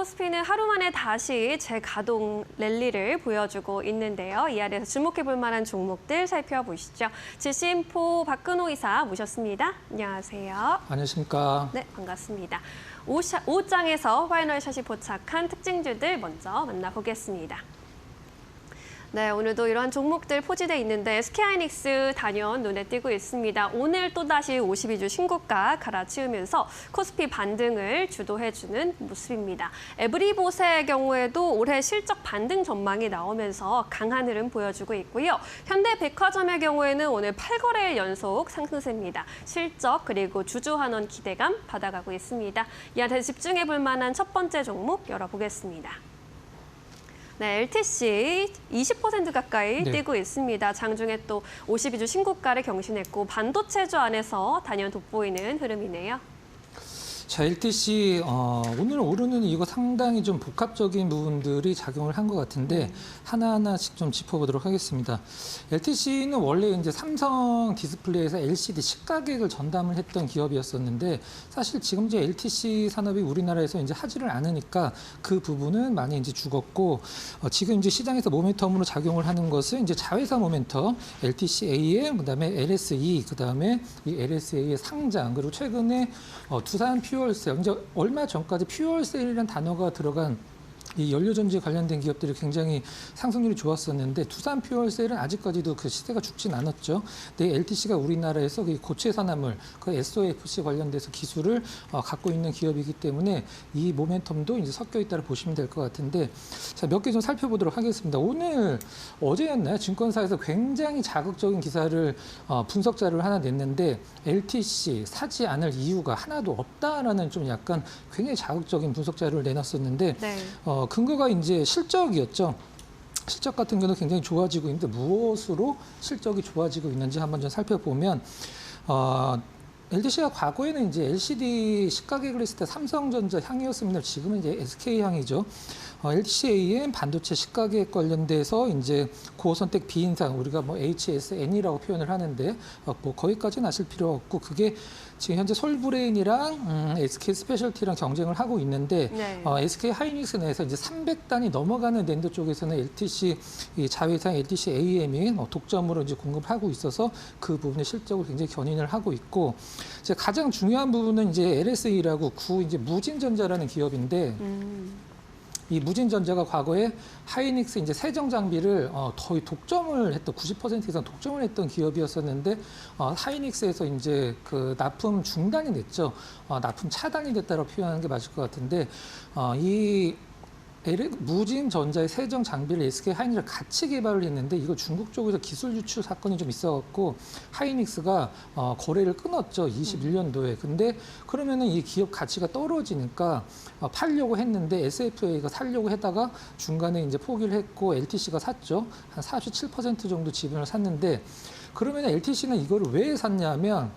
코스피는 하루 만에 다시 재가동 랠리를 보여주고 있는데요. 이 아래에서 주목해볼 만한 종목들 살펴보시죠. 지시인포 박근호 이사 모셨습니다. 안녕하세요. 안녕하십니까. 네, 반갑습니다. 5장에서 파이널 샷이 포착한 특징주들 먼저 만나보겠습니다. 네, 오늘도 이러한 종목들 포진돼 있는데 SK하이닉스 단연 눈에 띄고 있습니다. 오늘 또다시 52주 신고가 갈아치우면서 코스피 반등을 주도해주는 모습입니다. 에브리봇의 경우에도 올해 실적 반등 전망이 나오면서 강한 흐름 보여주고 있고요. 현대백화점의 경우에는 오늘 8거래일 연속 상승세입니다. 실적 그리고 주주환원 기대감 받아가고 있습니다. 이한테 집중해볼 만한 첫 번째 종목 열어보겠습니다. 네, LTC 20% 가까이 뛰고 있습니다. 장중에 또 52주 신고가를 경신했고 반도체주 안에서 단연 돋보이는 흐름이네요. 자, LTC 오늘 오르는 이유가 상당히 좀 복합적인 부분들이 작용을 한 것 같은데 하나하나씩 좀 짚어보도록 하겠습니다. LTC는 원래 이제 삼성 디스플레이에서 LCD 시가객을 전담을 했던 기업이었었는데 사실 지금 이제 LTC 산업이 우리나라에서 이제 하지를 않으니까 그 부분은 많이 이제 죽었고 지금 이제 시장에서 모멘텀으로 작용을 하는 것은 이제 자회사 모멘텀, LTC AM, 그다음에 LSE, 그다음에 이 LSA의 상장 그리고 최근에 두산 퓨얼셀, 이제 얼마 전까지 퓨얼셀이라는 단어가 들어간 이 연료전지 관련된 기업들이 굉장히 상승률이 좋았었는데 두산 퓨얼셀은 아직까지도 그 시세가 죽진 않았죠. 근데 LTC가 우리나라에서 그 고체 산화물, 그 SOFC 관련돼서 기술을 갖고 있는 기업이기 때문에 이 모멘텀도 이제 섞여 있다고 보시면 될 것 같은데 자, 몇 개 좀 살펴보도록 하겠습니다. 오늘 어제였나요? 증권사에서 굉장히 자극적인 기사를 분석 자료를 하나 냈는데 LTC 사지 않을 이유가 하나도 없다라는 좀 약간 굉장히 자극적인 분석 자료를 내놨었는데 네. 근거가 이제 실적이었죠. 실적 같은 경우는 굉장히 좋아지고 있는데 무엇으로 실적이 좋아지고 있는지 한번 좀 살펴보면 LTC가 과거에는 이제 LCD 시가객을 했을 때 삼성전자 향이었습니다. 지금은 이제 SK 향이죠. LTC AM 반도체 시가객 관련돼서 이제 고선택 비인상 우리가 뭐 HSN이라고 표현을 하는데 뭐 거기까지는 아실 필요 없고 그게 지금 현재 솔브레인이랑 SK 스페셜티랑 경쟁을 하고 있는데 네. SK 하이닉스 내에서 이제 300단이 넘어가는 낸드 쪽에서는 LTC 이 자회사인 LTC AM이 독점으로 이제 공급을 하고 있어서 그 부분의 실적을 굉장히 견인을 하고 있고 이제 가장 중요한 부분은 이제 LSE라고 이제 무진전자라는 기업인데. 이 무진전자가 과거에 하이닉스 이제 세정 장비를 거의 독점을 했던 90% 이상 독점을 했던 기업이었었는데 하이닉스에서 이제 그 납품 중단이 됐죠. 납품 차단이 됐다고 표현하는 게 맞을 것 같은데 이 무진전자의 세정 장비를 SK 하이닉스가 같이 개발을 했는데 이거 중국 쪽에서 기술 유출 사건이 좀 있어갖고 하이닉스가 거래를 끊었죠. 21년도에. 근데 그러면은 이 기업 가치가 떨어지니까 팔려고 했는데 SFA가 사려고 했다가 중간에 이제 포기를 했고 LTC가 샀죠. 한 47% 정도 지분을 샀는데 그러면 LTC는 이거를 왜 샀냐면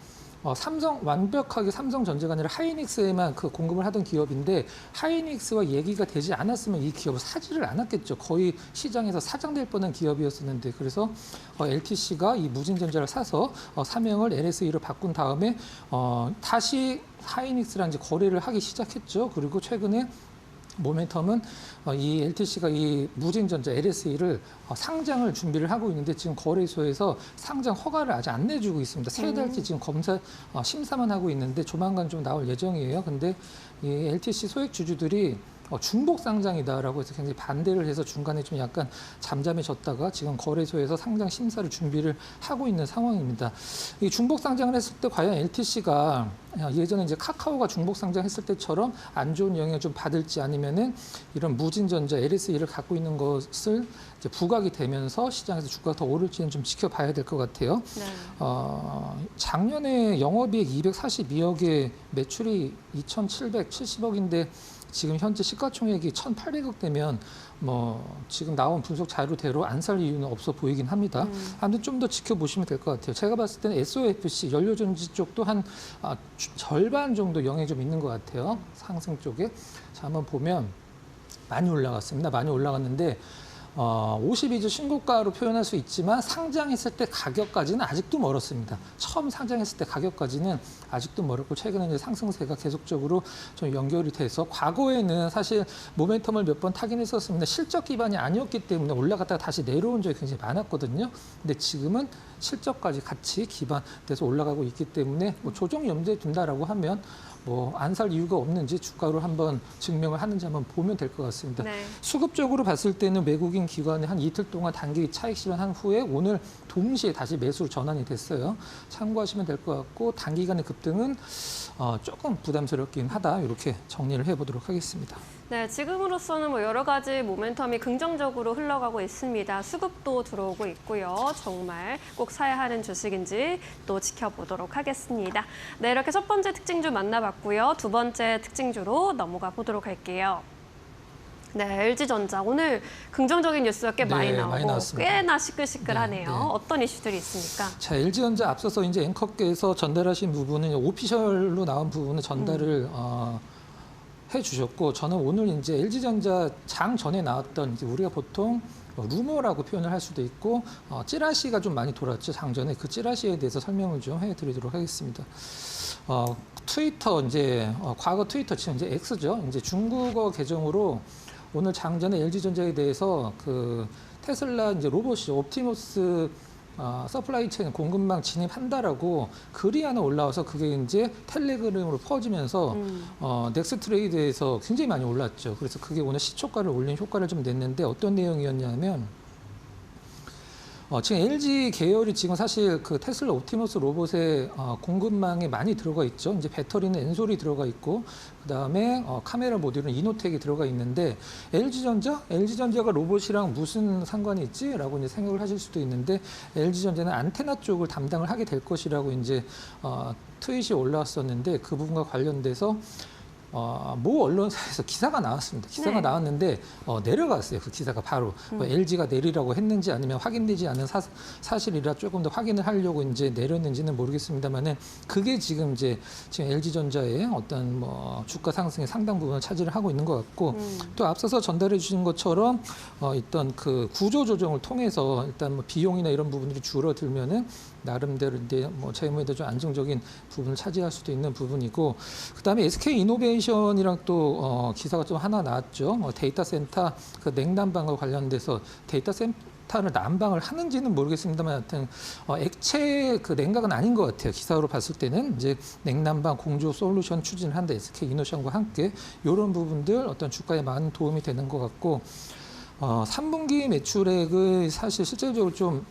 완벽하게 삼성전자가 아니라 하이닉스에만 그 공급을 하던 기업인데 하이닉스와 얘기가 되지 않았으면 이 기업을 사지를 않았겠죠. 거의 시장에서 사장될 뻔한 기업이었었는데 그래서 LTC가 이 무진전자를 사서 사명을 LSE로 바꾼 다음에 다시 하이닉스랑 이제 거래를 하기 시작했죠. 그리고 최근에 모멘텀은 이 LTC가 이 무진전자 LSE를 상장을 준비를 하고 있는데 지금 거래소에서 상장 허가를 아직 안 내주고 있습니다. 세 달째 지금 심사만 하고 있는데 조만간 좀 나올 예정이에요. 근데 이 LTC 소액 주주들이 중복 상장이다라고 해서 굉장히 반대를 해서 중간에 좀 약간 잠잠해졌다가 지금 거래소에서 상장 심사를 준비를 하고 있는 상황입니다. 이 중복 상장을 했을 때 과연 LTC가 예전에 이제 카카오가 중복 상장했을 때처럼 안 좋은 영향을 좀 받을지 아니면은 이런 무진전자 LSE를 갖고 있는 것을 이제 부각이 되면서 시장에서 주가가 더 오를지는 좀 지켜봐야 될 것 같아요. 네. 작년에 영업이익 242억에 매출이 2,770억인데 지금 현재 시가총액이 1,800억 되면 뭐 지금 나온 분석 자료대로 안 살 이유는 없어 보이긴 합니다. 아무튼 좀 더 지켜보시면 될 것 같아요. 제가 봤을 때는 SOFC 연료전지 쪽도 한 절반 정도 영향이 좀 있는 것 같아요. 상승 쪽에. 자, 한번 보면 많이 올라갔습니다. 많이 올라갔는데 52주 신고가로 표현할 수 있지만 상장했을 때 가격까지는 아직도 멀었습니다. 처음 상장했을 때 가격까지는 아직도 멀었고 최근에 이제 상승세가 계속적으로 좀 연결이 돼서 과거에는 사실 모멘텀을 몇 번 타긴 했었습니다. 실적 기반이 아니었기 때문에 올라갔다가 다시 내려온 적이 굉장히 많았거든요. 근데 지금은 실적까지 같이 기반돼서 올라가고 있기 때문에 뭐 조정 염두에 둔다라고 하면 뭐 안 살 이유가 없는지 주가로 한번 증명을 하는지 한번 보면 될 것 같습니다. 네. 수급적으로 봤을 때는 외국인 기관이 한 이틀 동안 단기 차익 실현한 후에 오늘 동시에 다시 매수로 전환이 됐어요. 참고하시면 될 것 같고 단기간의 급등은 조금 부담스럽긴 하다 이렇게 정리를 해보도록 하겠습니다. 네, 지금으로서는 뭐 여러 가지 모멘텀이 긍정적으로 흘러가고 있습니다. 수급도 들어오고 있고요. 정말 꼭 사야 하는 주식인지 또 지켜보도록 하겠습니다. 네, 이렇게 첫 번째 특징주 만나봤고요. 두 번째 특징주로 넘어가 보도록 할게요. 네, LG전자 오늘 긍정적인 뉴스가 꽤 많이 네, 나오고 많이 나왔습니다. 꽤나 시끌시끌하네요. 네, 네. 어떤 이슈들이 있습니까? 자, LG전자 앞서서 이제 앵커께서 전달하신 부분은 오피셜로 나온 부분은 전달을 해주셨고 저는 오늘 이제 LG전자 장 전에 나왔던 이제 우리가 보통 루머라고 표현을 할 수도 있고 찌라시가 좀 많이 돌았죠. 장 전에 그 찌라시에 대해서 설명을 좀 해드리도록 하겠습니다. 트위터 이제 과거 트위터 지금 이제 X죠. 이제 중국어 계정으로 오늘 장전에 LG전자에 대해서 그 테슬라 이제 로봇이 옵티머스 서플라이 체인 공급망 진입한다라고 글이 하나 올라와서 그게 이제 텔레그램으로 퍼지면서 넥스트레이드에서 굉장히 많이 올랐죠. 그래서 그게 오늘 시초가를 올린 효과를 좀 냈는데 어떤 내용이었냐면 지금 LG 계열이 지금 사실 그 테슬라 옵티머스 로봇의 공급망에 많이 들어가 있죠. 이제 배터리는 엔솔이 들어가 있고 그다음에 카메라 모듈은 이노텍이 들어가 있는데 LG전자가 로봇이랑 무슨 상관이 있지라고 이제 생각을 하실 수도 있는데 LG전자는 안테나 쪽을 담당을 하게 될 것이라고 이제 트윗이 올라왔었는데 그 부분과 관련돼서 모 언론사에서 기사가 나왔습니다. 기사가 네. 나왔는데 내려갔어요. 그 기사가 바로 LG가 내리라고 했는지 아니면 확인되지 않은 사실이라 조금 더 확인을 하려고 이제 내렸는지는 모르겠습니다만은 그게 지금 LG전자의 어떤 뭐 주가 상승의 상당 부분을 차지를 하고 있는 것 같고 또 앞서서 전달해 주신 것처럼 있던 그 구조 조정을 통해서 일단 뭐 비용이나 이런 부분들이 줄어들면은 나름대로 이제 뭐 재무에도 좀 안정적인 부분을 차지할 수도 있는 부분이고 그다음에 SK 이노베이션이랑 또 기사가 좀 하나 나왔죠. 데이터 센터 그 냉난방과 관련돼서 데이터 센터를 난방을 하는지는 모르겠습니다만 하여튼 액체 그 냉각은 아닌 것 같아요. 기사로 봤을 때는 이제 냉난방 공조 솔루션 추진을 한다. SK 이노베이션과 함께 이런 부분들 어떤 주가에 많은 도움이 되는 것 같고 3분기 매출액을 사실 실질적으로 좀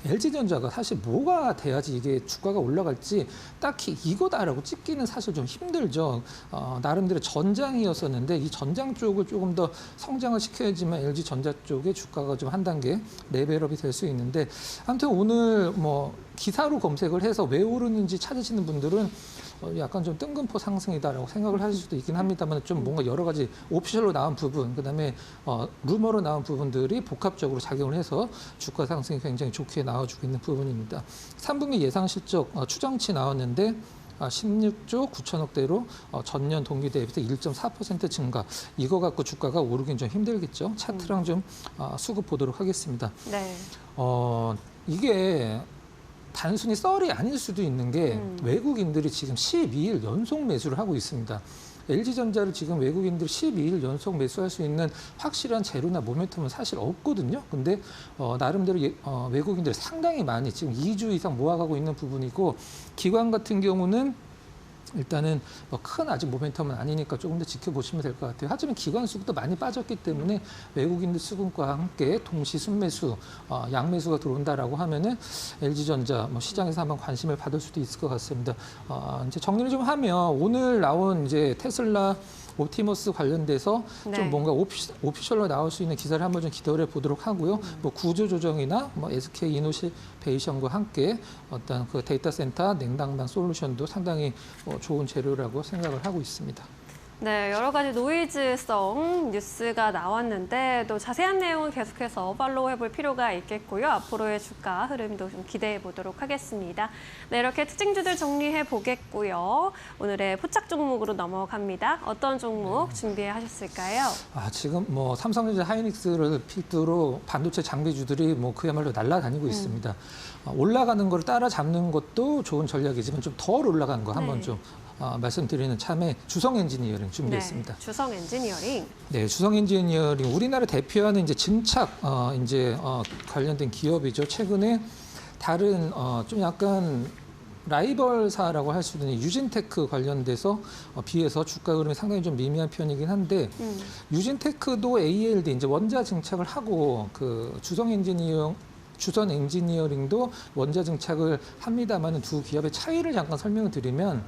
LG전자가 사실 뭐가 돼야지 이게 주가가 올라갈지 딱히 이거다라고 찍기는 사실 좀 힘들죠. 나름대로 전장이었었는데 이 전장 쪽을 조금 더 성장을 시켜야지만 LG전자 쪽의 주가가 좀 한 단계 레벨업이 될 수 있는데 아무튼 오늘 뭐 기사로 검색을 해서 왜 오르는지 찾으시는 분들은 약간 좀 뜬금포 상승이다라고 생각을 하실 수도 있긴 합니다만 좀 뭔가 여러 가지 오피셜로 나온 부분 그다음에 루머로 나온 부분들이 복합적으로 작용을 해서 주가 상승이 굉장히 좋게 나와주고 있는 부분입니다. 3분기 예상 실적 추정치 나왔는데 16조 9천억대로 전년 동기 대비해서 1.4% 증가. 이거 갖고 주가가 오르긴 좀 힘들겠죠. 차트랑 좀 수급 보도록 하겠습니다. 네. 이게 단순히 썰이 아닐 수도 있는 게 외국인들이 지금 12일 연속 매수를 하고 있습니다. LG전자를 지금 외국인들이 12일 연속 매수할 수 있는 확실한 재료나 모멘텀은 사실 없거든요. 근데 나름대로 외국인들이 상당히 많이 지금 2주 이상 모아가고 있는 부분이고 기관 같은 경우는 일단은 뭐 큰 아직 모멘텀은 아니니까 조금 더 지켜보시면 될 것 같아요. 하지만 기관 수급도 많이 빠졌기 때문에 외국인들 수급과 함께 동시 순매수, 양매수가 들어온다라고 하면은 LG전자 뭐 시장에서 한번 관심을 받을 수도 있을 것 같습니다. 이제 정리를 좀 하면 오늘 나온 이제 테슬라 옵티머스 관련돼서 네. 좀 뭔가 오피셜로 나올 수 있는 기사를 한번 좀 기다려 보도록 하고요. 뭐 구조 조정이나 뭐 SK 이노베이션과 함께 어떤 그 데이터 센터 냉난방 솔루션도 상당히 좋은 재료라고 생각을 하고 있습니다. 네, 여러 가지 노이즈성 뉴스가 나왔는데 또 자세한 내용은 계속해서 팔로우 해볼 필요가 있겠고요. 앞으로의 주가 흐름도 좀 기대해 보도록 하겠습니다. 네, 이렇게 특징주들 정리해 보겠고요. 오늘의 포착 종목으로 넘어갑니다. 어떤 종목 준비해 하셨을까요? 지금 뭐 삼성전자 하이닉스를 필두로 반도체 장비주들이 뭐 그야말로 날아다니고 있습니다. 올라가는 걸 따라잡는 것도 좋은 전략이지만 좀 덜 올라간 거 한번 좀 말씀드리는 참에 주성 엔지니어링 준비했습니다. 네, 주성 엔지니어링. 네, 주성 엔지니어링 우리나라 대표하는 이제 증착 관련된 기업이죠. 최근에 다른 좀 약간 라이벌사라고 할 수 있는 유진테크 관련돼서 비해서 주가 흐름이 상당히 좀 미미한 편이긴 한데 유진테크도 ALD 이제 원자 증착을 하고 그 주성 엔지니어링도 원자 증착을 합니다만 두 기업의 차이를 잠깐 설명을 드리면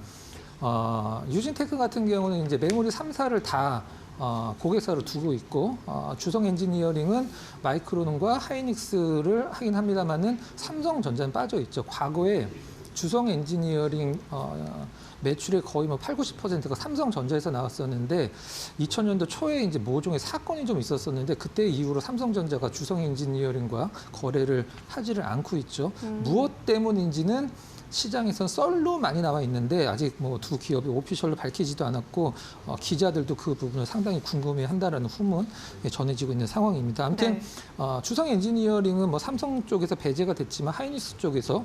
유진테크 같은 경우는 이제 메모리 3사를 다 고객사로 두고 있고 주성 엔지니어링은 마이크론과 하이닉스를 하긴 합니다만은 삼성전자는 빠져 있죠. 과거에 주성 엔지니어링 매출의 거의 뭐 80~90%가 삼성전자에서 나왔었는데 2000년도 초에 이제 모종의 사건이 좀 있었었는데 그때 이후로 삼성전자가 주성 엔지니어링과 거래를 하지를 않고 있죠. 무엇 때문인지는 시장에선 썰로 많이 나와 있는데 아직 뭐 두 기업이 오피셜로 밝히지도 않았고 기자들도 그 부분을 상당히 궁금해한다라는 후문 전해지고 있는 상황입니다. 아무튼 주성 엔지니어링은 뭐 삼성 쪽에서 배제가 됐지만 하이닉스 쪽에서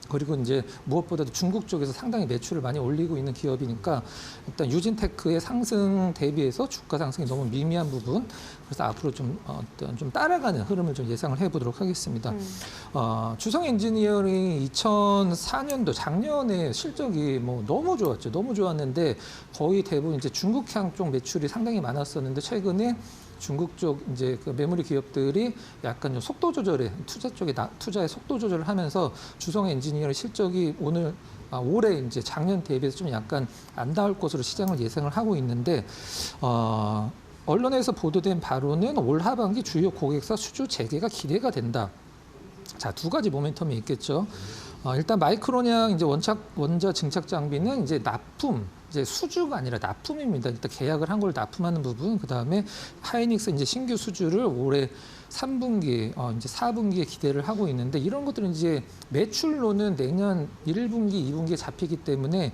그리고 이제 무엇보다도 중국 쪽에서 상당히 매출을 많이 올리고 있는 기업이니까 일단 유진테크의 상승 대비해서 주가 상승이 너무 미미한 부분, 그래서 앞으로 좀 따라가는 흐름을 좀 예상을 해보도록 하겠습니다. 주성 엔지니어링 2004년도 작년에 실적이 뭐 너무 좋았죠. 너무 좋았는데 거의 대부분 이제 중국향 쪽 매출이 상당히 많았었는데 최근에 중국 쪽 이제 그 메모리 기업들이 약간 좀 속도 조절에 투자의 속도 조절을 하면서 주성 엔지니어링 실적이 올해 이제 작년 대비해서 좀 약간 안 나올 것으로 시장을 예상을 하고 있는데 언론에서 보도된 바로는 올 하반기 주요 고객사 수주 재개가 기대가 된다. 자, 두 가지 모멘텀이 있겠죠. 일단 마이크론양 이제 원자 증착 장비는 이제 납품, 이제 수주가 아니라 납품입니다. 일단 계약을 한 걸 납품하는 부분, 그 다음에 하이닉스 이제 신규 수주를 올해 3분기, 이제 4분기에 기대를 하고 있는데 이런 것들은 이제 매출로는 내년 1분기, 2분기에 잡히기 때문에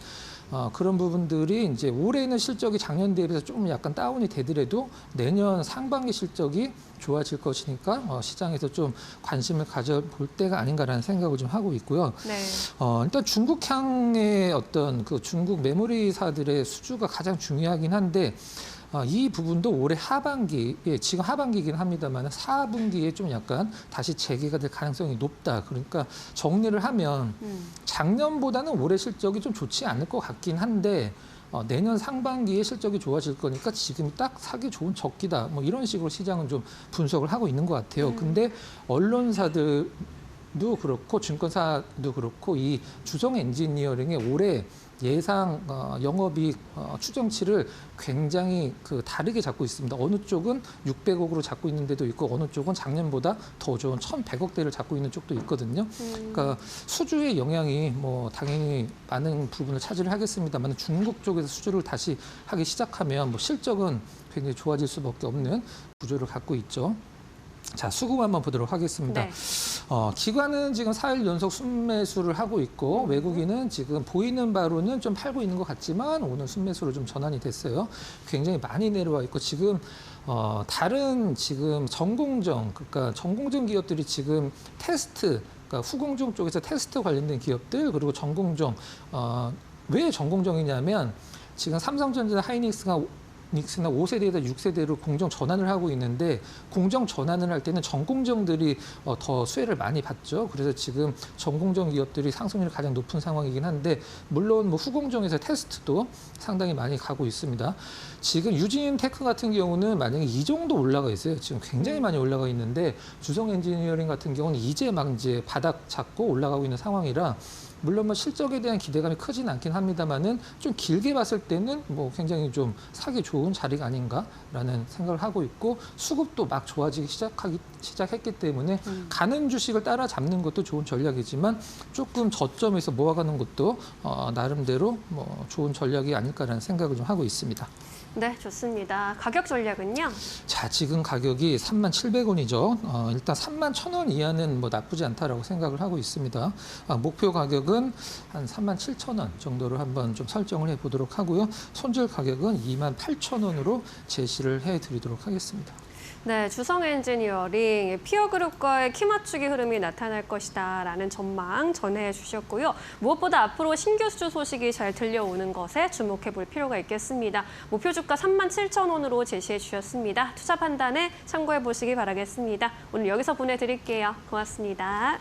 그런 부분들이 이제 올해는 실적이 작년 대비해서 조금 약간 다운이 되더라도 내년 상반기 실적이 좋아질 것이니까 시장에서 좀 관심을 가져볼 때가 아닌가라는 생각을 좀 하고 있고요. 네. 일단 중국향의 어떤 그 중국 메모리사들의 수주가 가장 중요하긴 한데 이 부분도 올해 하반기에, 지금 하반기이긴 합니다만 4분기에 좀 약간 다시 재개가 될 가능성이 높다. 그러니까 정리를 하면 작년보다는 올해 실적이 좀 좋지 않을 것 같긴 한데 내년 상반기에 실적이 좋아질 거니까 지금 딱 사기 좋은 적기다. 뭐 이런 식으로 시장은 좀 분석을 하고 있는 것 같아요. 근데 언론사들도 그렇고 증권사도 그렇고 이 주성 엔지니어링의 올해 예상 영업이익 추정치를 굉장히 다르게 잡고 있습니다. 어느 쪽은 600억으로 잡고 있는 데도 있고 어느 쪽은 작년보다 더 좋은 1,100억대를 잡고 있는 쪽도 있거든요. 그러니까 수주의 영향이 뭐 당연히 많은 부분을 차지를 하겠습니다만 중국 쪽에서 수주를 다시 하기 시작하면 뭐 실적은 굉장히 좋아질 수밖에 없는 구조를 갖고 있죠. 자, 수급 한번 보도록 하겠습니다. 네. 기관은 지금 4일 연속 순매수를 하고 있고 외국인은 지금 보이는 바로는 좀 팔고 있는 것 같지만 오늘 순매수로 좀 전환이 됐어요. 굉장히 많이 내려와 있고 지금 다른 지금 그러니까 전공정 기업들이 지금 테스트, 그러니까 후공정 쪽에서 테스트 관련된 기업들 그리고 전공정 왜 전공정이냐면 지금 삼성전자 하이닉스나 5세대에다 6세대로 공정 전환을 하고 있는데 공정 전환을 할 때는 전공정들이 더 수혜를 많이 받죠. 그래서 지금 전공정 기업들이 상승률이 가장 높은 상황이긴 한데 물론 뭐 후공정에서 테스트도 상당히 많이 가고 있습니다. 지금 유진테크 같은 경우는 만약에 이 정도 올라가 있어요. 지금 굉장히 많이 올라가 있는데 주성 엔지니어링 같은 경우는 이제 바닥 잡고 올라가고 있는 상황이라 물론 뭐 실적에 대한 기대감이 크진 않긴 합니다만은 좀 길게 봤을 때는 뭐 굉장히 좀 사기 좋은 자리가 아닌가라는 생각을 하고 있고 수급도 막 좋아지기 시작했기 때문에 가는 주식을 따라잡는 것도 좋은 전략이지만 조금 저점에서 모아가는 것도 나름대로 뭐 좋은 전략이 아닐까라는 생각을 좀 하고 있습니다. 네, 좋습니다. 가격 전략은요? 자, 지금 가격이 37,700원이죠. 일단 31,000원 이하는 뭐 나쁘지 않다라고 생각을 하고 있습니다. 목표 가격은 한 37,000원 정도로 한번 좀 설정을 해보도록 하고요. 손절 가격은 28,000원으로 제시를 해드리도록 하겠습니다. 네, 주성 엔지니어링 피어 그룹과의 키 맞추기 흐름이 나타날 것이다라는 전망 전해 주셨고요. 무엇보다 앞으로 신규 수주 소식이 잘 들려오는 것에 주목해 볼 필요가 있겠습니다. 목표 주가 37,000원으로 제시해 주셨습니다. 투자 판단에 참고해 보시기 바라겠습니다. 오늘 여기서 보내드릴게요. 고맙습니다.